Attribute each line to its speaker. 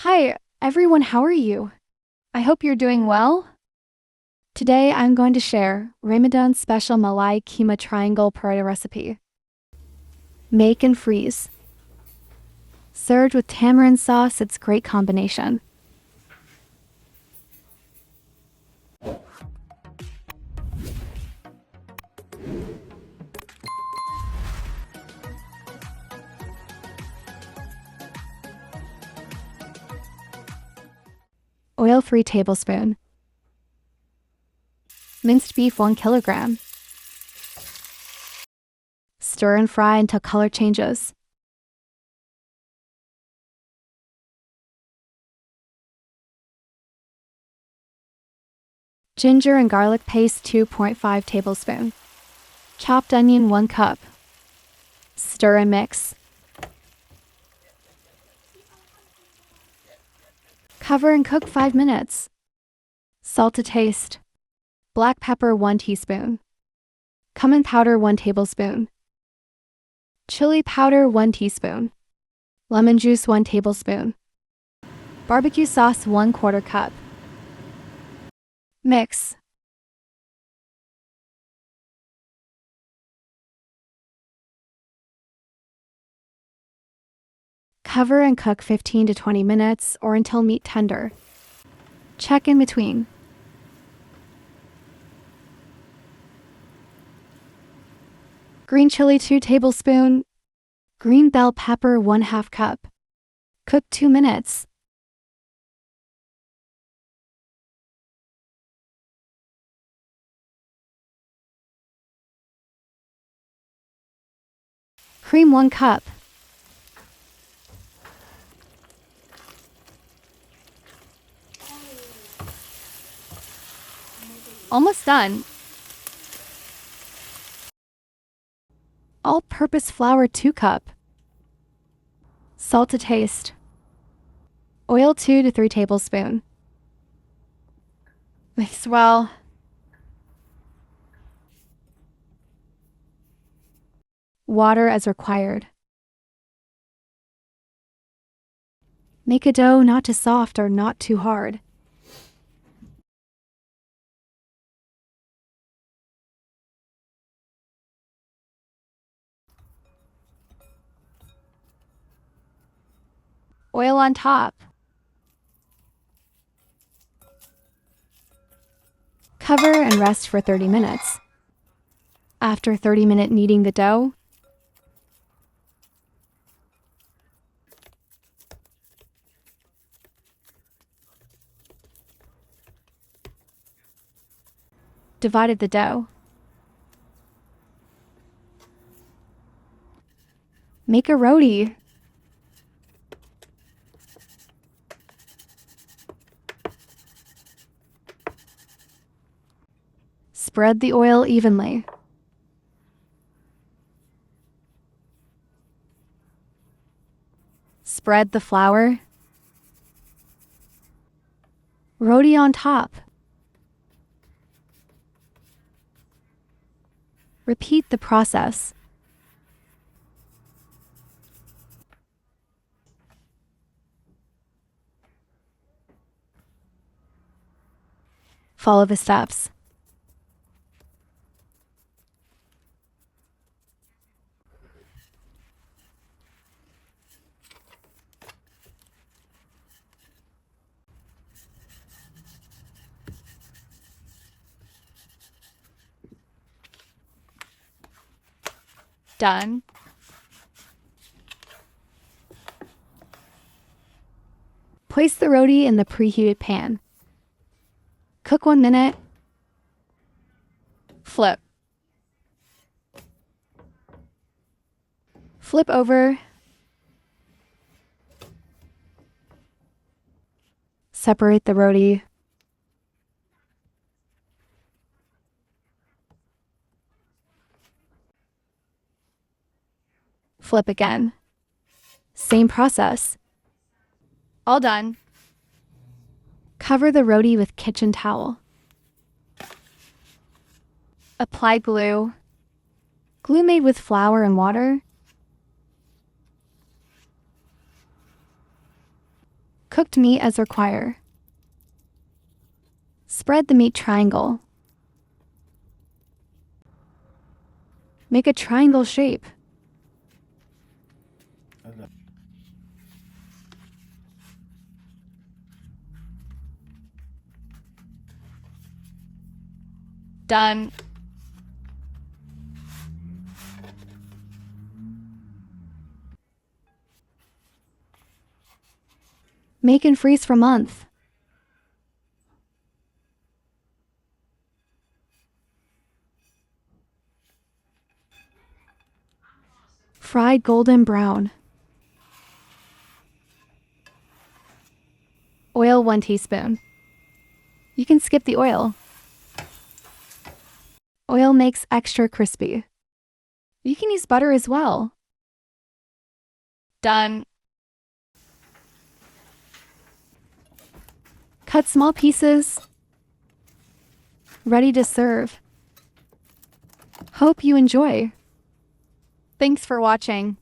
Speaker 1: Hi, everyone, how are you? I hope you're doing well. Today I'm going to share Ramadan special Malai Keema triangle paratha recipe. Make and freeze. Served with tamarind sauce, it's great combination. Oil-free tablespoon. Minced beef 1 kilogram. Stir and fry until color changes. Ginger and garlic paste 2.5 tablespoon. Chopped onion 1 cup. Stir and mix. Cover and cook 5 minutes. Salt to taste. Black pepper 1 teaspoon. Cumin powder 1 tablespoon. Chili powder 1 teaspoon. Lemon juice 1 tablespoon. Barbecue sauce 1/4 cup. Mix. Cover and cook 15 to 20 minutes or until meat tender. Check in between. Green chili 2 tablespoon. Green bell pepper 1/2 cup. Cook 2 minutes. Cream 1 cup. Almost done. All-purpose flour 2 cup. Salt to taste. Oil 2 to 3 tablespoon. Mix well. Water as required. Make a dough not too soft or not too hard. Oil on top. Cover and rest for 30 minutes. After 30-minute kneading the dough, divided the dough. Make a roti. Spread the oil evenly. Spread the flour. Roti on top. Repeat the process. Follow the steps. Done. Place the roti in the preheated pan. Cook 1 minute. Flip. Flip over. Separate the roti. Flip again. Same process. All done. Cover the roti with kitchen towel. Apply glue. Glue made with flour and water. Cooked meat as required. Spread the meat triangle. Make a triangle shape. Done. Make and freeze for month. Fried golden brown. Oil 1 teaspoon. You can skip the oil. Oil makes extra crispy. You can use butter as well. Done. Cut small pieces. Ready to serve. Hope you enjoy. Thanks for watching.